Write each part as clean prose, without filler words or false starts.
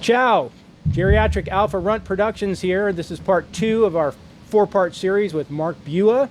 Ciao! Geriatric Alpha Runt Productions here. This is part 2 of our 4-part series with Mark Bua.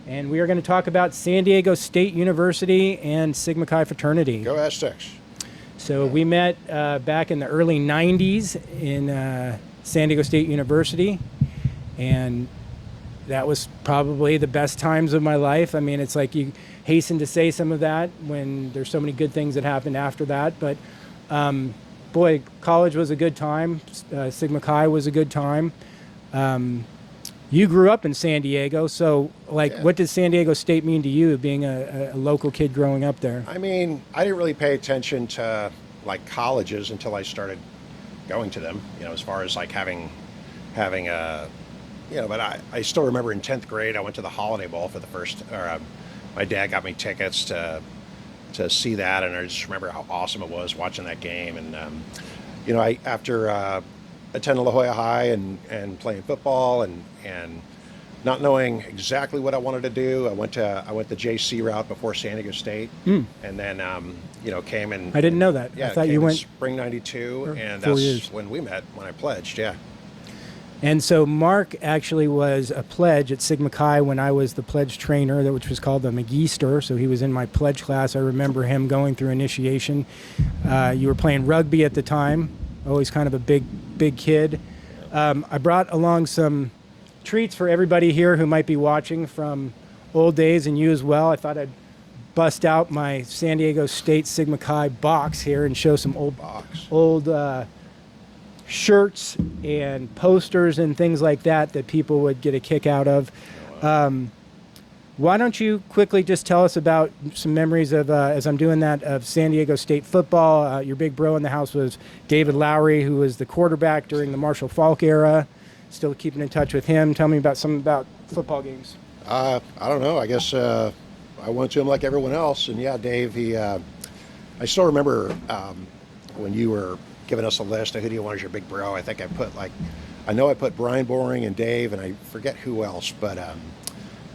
And we are going to talk about San Diego State University and Sigma Chi fraternity. Go Aztecs. So we met back in the early 90s in San Diego State University. And that was probably the best times of my life. I mean, it's like you hasten to say some of that when there's so many good things that happened after that. But boy, college was a good time. Sigma Chi was a good time. You grew up in San Diego, so what does San Diego State mean to you, being a local kid growing up there? I mean, I didn't really pay attention to like colleges until I started going to them. You know, as far as like having a, you know. But I still remember in 10th grade, I went to the Holiday Bowl for the first. My dad got me tickets to see that, and I just remember how awesome it was watching that game. And you know, after attending La Jolla High and playing football and not knowing exactly what I wanted to do, I went the JC route before San Diego State, and then you know, came and I didn't know that. Yeah, I thought you went spring '92, and 4 that's years. when we met, when I pledged. Yeah. And so Mark actually was a pledge at Sigma Chi when I was the pledge trainer, which was called the Magister. So he was in my pledge class. I remember him going through initiation. You were playing rugby at the time, always kind of a big kid. I brought along some treats for everybody here who might be watching from old days, and you as well. I thought I'd bust out my San Diego State Sigma Chi box here and show some old shirts and posters and things like that people would get a kick out of. Why don't you quickly just tell us about some memories of, as I'm doing that, of San Diego State football. Your big bro in the house was David Lowry, who was the quarterback during the Marshall Faulk era. Still keeping in touch with him. Tell me about football games. I don't know. I guess I went to him like everyone else. And yeah, Dave, I still remember when you were giving us a list of who do you want as your big bro. I think I put Brian Boring and Dave, and I forget who else. But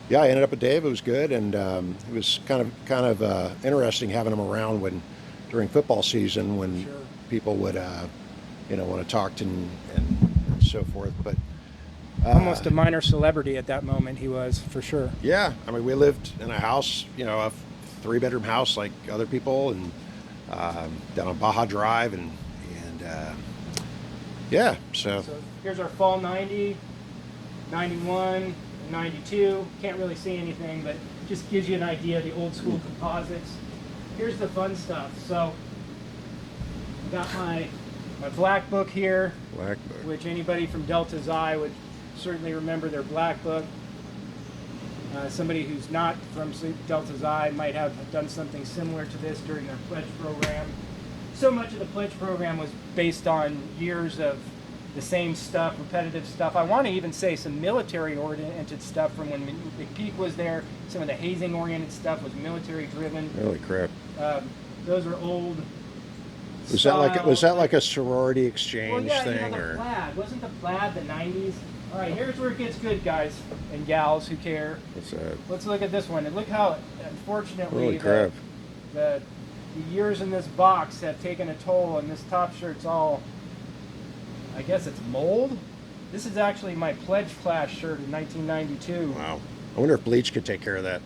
yeah, I ended up with Dave. It was good, and it was kind of interesting having him around during football season when people would you know, want to talk to and so forth. But almost a minor celebrity at that moment, he was, for sure. Yeah, I mean, we lived in a house, you know, a 3-bedroom house like other people, and down on Baja Drive, and yeah. So here's our fall 90, 91, 92. Can't really see anything, but just gives you an idea of the old school composites. Here's the fun stuff. So I got my black book here, which anybody from DeltaXi would certainly remember their black book. Somebody who's not from DeltaXi might have done something similar to this during their pledge program. So much of the pledge program was based on years of the same stuff, repetitive stuff. I want to even say some military-oriented stuff from when McPeak was there. Some of the hazing-oriented stuff was military-driven. Holy crap! Those are old. Was that like a sorority exchange thing, you know, or? Plaid. Wasn't the plaid the '90s? All right, here's where it gets good, guys and gals who care. What's that? Let's look at this one, and look how, unfortunately, Holy crap. The years in this box have taken a toll, and this top shirt's all, I guess it's mold. This is actually my pledge class shirt in 1992. Wow. I wonder if bleach could take care of that.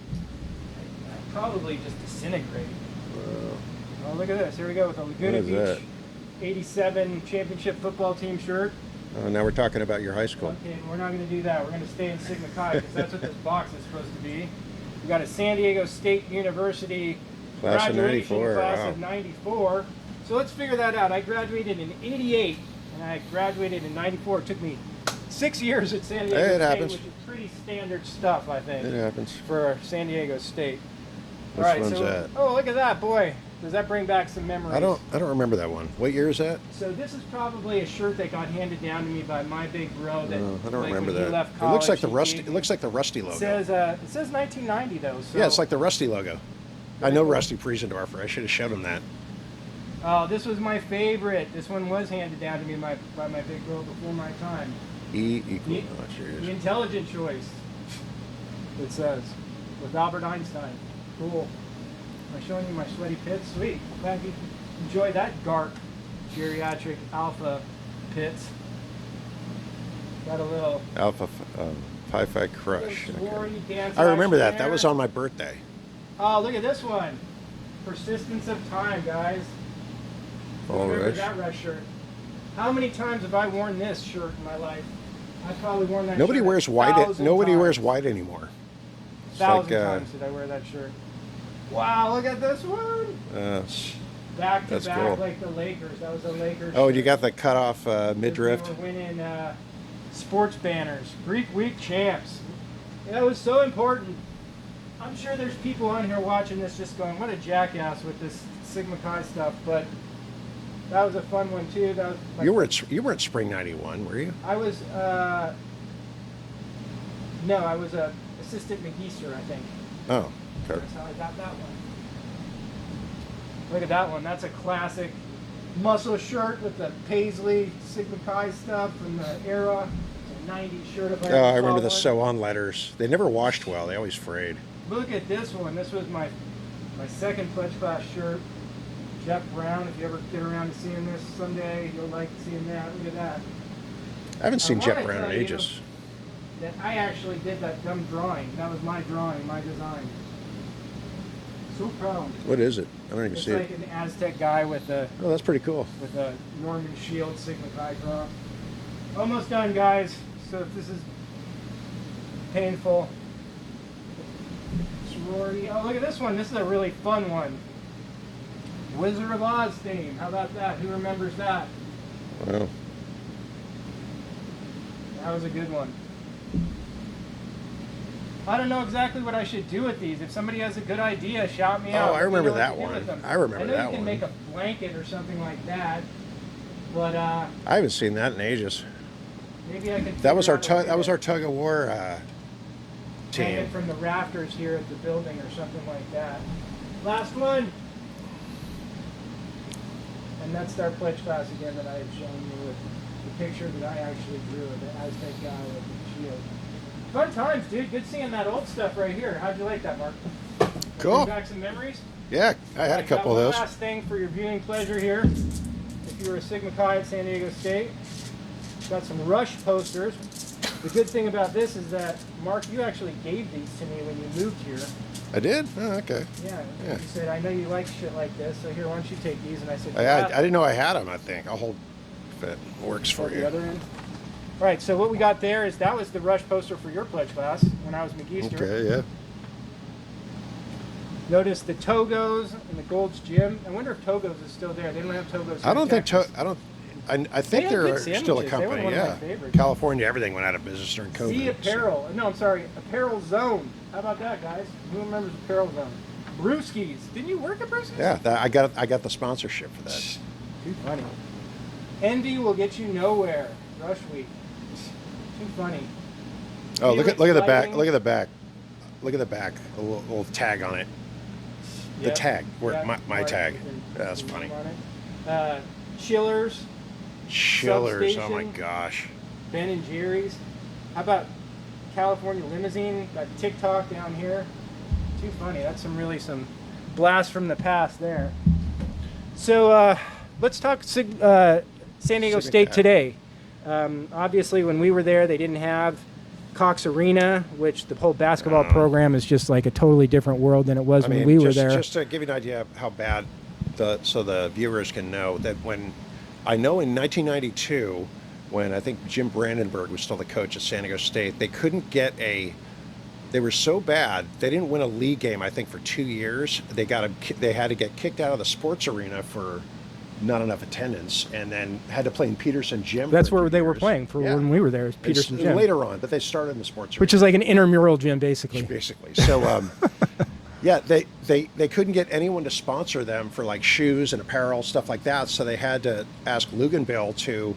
Probably just disintegrate. Oh, look at this. Here we go with a Laguna Beach 87 championship football team shirt. Now we're talking about your high school. Okay, we're not going to do that. We're going to stay in Sigma Chi because that's what this box is supposed to be. We got a San Diego State University Class of graduation 94. class Wow. of 94. So let's figure that out. I graduated in 88 and I graduated in 94. It took me 6 years at San Diego Hey, it State, happens. which is pretty standard stuff, I think. It happens. For San Diego State. Which one's that? Oh, look at that, boy. Does that bring back some memories? I don't remember that one. What year is that? So this is probably a shirt that got handed down to me by my big bro. That I don't remember when he that. left It looks like college, the Rusty. It looks like the Rusty logo. It says 1990 though. So. Yeah, it's like the Rusty logo. I know Rusty Priesendorfer. I should have showed him that. Oh, this was my favorite. This one was handed down to me by my big bro before my time. E equal. Oh, sure The is. intelligent choice. It says with Albert Einstein. Cool. Am I showing you my sweaty pits? Sweet. Glad you enjoy that garp. geriatric alpha pits. Got a little Alpha Pi-Fi Crush. Okay. sorority dance I remember action that. That there. was on my birthday. Oh, look at this one. Persistence of Time, guys. Who All remembers right. that Rush shirt? How many times have I worn this shirt in my life? I've probably worn that Nobody shirt wears white. 1,000 Nobody times. wears white anymore. It's 1,000 like, times did I wear that shirt. Wow, look at this one. Back to That's back cool. like the Lakers. That was a Lakers Oh, shirt. you got the cut off midriff. We were winning sports banners. Greek Week champs. That was so important. I'm sure there's people on here watching this just going, what a jackass with this Sigma Chi stuff, but that was a fun one too. That was like, You were at Spring '91, were you? I was no, I was a assistant magister, I think. Oh, okay. That's how I got that one. Look at that one. That's a classic muscle shirt with the Paisley Sigma Chi stuff from the era. It's a 90s shirt. If I Oh, I recall remember the one. sew-on letters. They never washed well. They always frayed. Look at this one. This was my second pledge class shirt. Jeff Brown. If you ever get around to seeing this someday, you'll like seeing that. Look at that. I haven't seen I Jeff wanna Brown in tell you ages. That I actually did that dumb drawing. That was my drawing, my design. So proud. What is it? I don't even It's see like it. an Aztec guy with a Oh, that's pretty cool. Norman shield Sigma Chi draw. Almost done, guys. So if this is painful, sorority. Oh, look at this one. This is a really fun one. Wizard of Oz theme. How about that? Who remembers that? Wow. That was a good one. I don't know exactly what I should do with these. If somebody has a good idea, shout me out. Oh, I Let me remember know what that to do one. with them. I remember know that you can one. make a blanket or something like that, but I haven't seen that in ages. maybe I can. That was figure our out a tug. way That was to our tug of war hang it team. from the rafters here at the building or something like that. Last one. And that's our pledge class again that I had shown you with the picture that I actually drew of the Aztec guy with the shield. Fun times, dude. Good seeing that old stuff right here. How'd you like that, Mark? Cool. Bring back some memories? Yeah, I had a Got couple of one those. last thing for your viewing pleasure here. If you were a Sigma Chi at San Diego State, got some Rush posters. The good thing about this is that, Mark, you actually gave these to me when you moved here. I did. Oh, okay. Yeah, Yeah. you said, I know you like shit like this, so here, why don't you take these? And I said, I didn't know I had them. I think I'll hold if it works for hold the you. other end. All right, so what we got there is that was the Rush poster for your pledge class when I was Magister. Okay. Yeah. Notice the Togos and the Gold's Gym. I wonder if Togos is still there. They don't have Togos. I don't think. Texas. I think had they're good still a sandwiches. They were company. one of my Yeah. favorites. California, everything went out of business during COVID. Z Apparel. No, I'm sorry. Apparel Zone. How about that, guys? Who remembers Apparel Zone? Brewskis. Didn't you work at Brewskis? Yeah, I got the sponsorship for that. Too funny. Envy will get you nowhere. Rush Week. Too funny. Oh, look at the back. Lighting. Look at the back. Look at the back. A little tag on it. The Yep. tag. Where Yeah, my right. tag. You can- That's you can funny. name on it. Chillers. Chillers. Oh my Substation. gosh. Ben and Jerry's. How about California Limousine? Got TikTok down here. Too funny. That's some blast from the past there. So let's talk San Diego Sigma State Chi. today. Obviously, when we were there, they didn't have Cox Arena, which the whole basketball program is just like a totally different world than it was when we were there. Just to give you an idea of how bad, so the viewers can know that I know in 1992, when I think Jim Brandenburg was still the coach at San Diego State, they couldn't get they were so bad, they didn't win a league game, I think, for 2 years. They had to get kicked out of the sports arena for not enough attendance, and then had to play in Peterson Gym. That's for where 2 they were years. playing for Yeah. when we were there. Peterson And Gym, later on, but they started in the sports arena. which is like an intramural gym, basically. Basically. So, yeah, they couldn't get anyone to sponsor them for like shoes and apparel, stuff like that. So they had to ask Luganbill to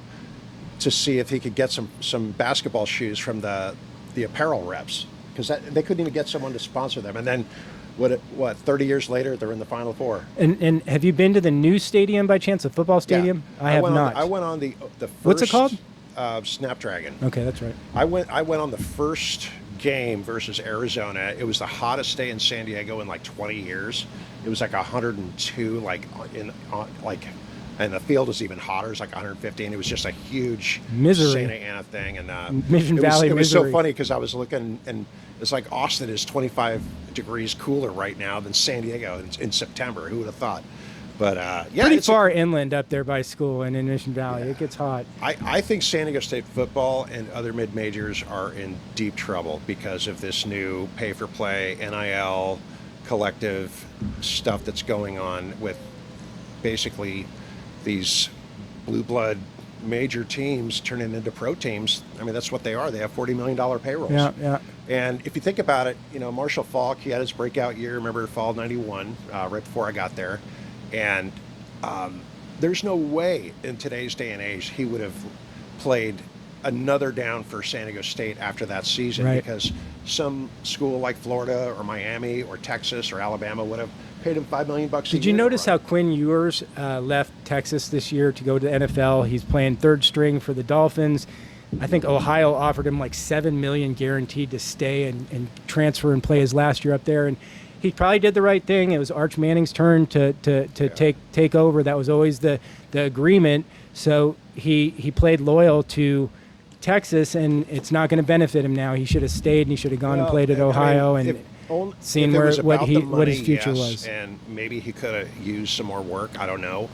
see if he could get some basketball shoes from the apparel reps, because they couldn't even get someone to sponsor them. And then, what 30 years later, they're in the Final Four. And have you been to the new stadium by chance, the football stadium? Yeah. I have went not. I went on the first. What's it called? Snapdragon. Okay, that's right. I went on the first game versus Arizona. It was the hottest day in San Diego in like 20 years. It was like 102, like and the field was even hotter. It's like 150, and it was just a huge Misery. Santa Ana thing. And Mission Valley it was so misery. funny because I was looking, and it's like Austin is 25 degrees cooler right now than San Diego in September. Who would have thought? But yeah, Pretty it's far inland up there by school and in Mission Valley. Yeah. It gets hot. I think San Diego State football and other mid-majors are in deep trouble because of this new pay-for-play, NIL, collective stuff that's going on with basically these blue blood major teams turning into pro teams. I mean, that's what they are. They have $40 million payrolls. Yeah, yeah. And if you think about it, you know, Marshall Faulk, he had his breakout year, remember, fall '91, right before I got there. And there's no way in today's day and age he would have played another down for San Diego State after that season, Right. because some school like Florida or Miami or Texas or Alabama would have paid him $5 million a year. Did you notice how Quinn Ewers left Texas this year to go to the NFL? He's playing third string for the Dolphins. I think Ohio offered him like $7 million guaranteed to stay and transfer and play his last year up there. And he probably did the right thing. It was Arch Manning's turn to take over. That was always the agreement. So he played loyal to Texas, and it's not going to benefit him now. He should have stayed, and he should have gone and played at Ohio seen what his future was. And maybe he could have used some more work. I don't know.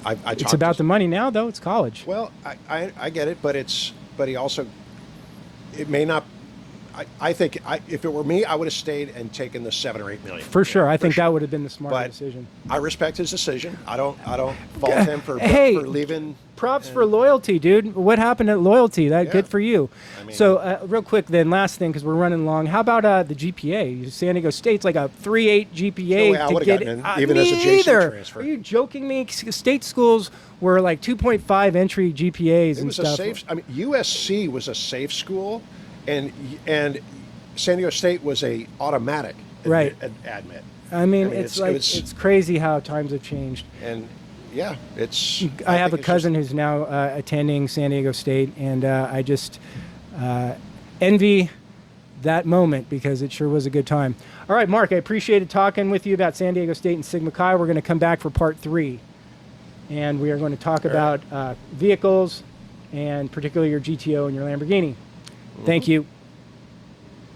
It's about the money now, though. It's college. Well, I get it, but he also, it may not. I think if it were me, I would have stayed and taken the 7 or 8 million. For sure, I think that would have been the smarter decision. I respect his decision. I don't fault him for leaving. Props for loyalty, dude. What happened at loyalty? Good for you. I mean, so real quick, then last thing, because we're running long. How about the GPA? San Diego State's like a 3.8 GPA. No way I would have gotten in, even as a JC transfer. Are you joking me? State schools were like 2.5 entry GPAs and stuff. USC was a safe school, and San Diego State was a automatic admit. I mean, it's crazy how times have changed. And yeah, I have a cousin who's now attending San Diego State, and I just envy that moment because it sure was a good time. All right, Mark, I appreciated talking with you about San Diego State and Sigma Chi. We're going to come back for part 3, and we are going to talk about vehicles, and particularly your GTO and your Lamborghini. Thank you.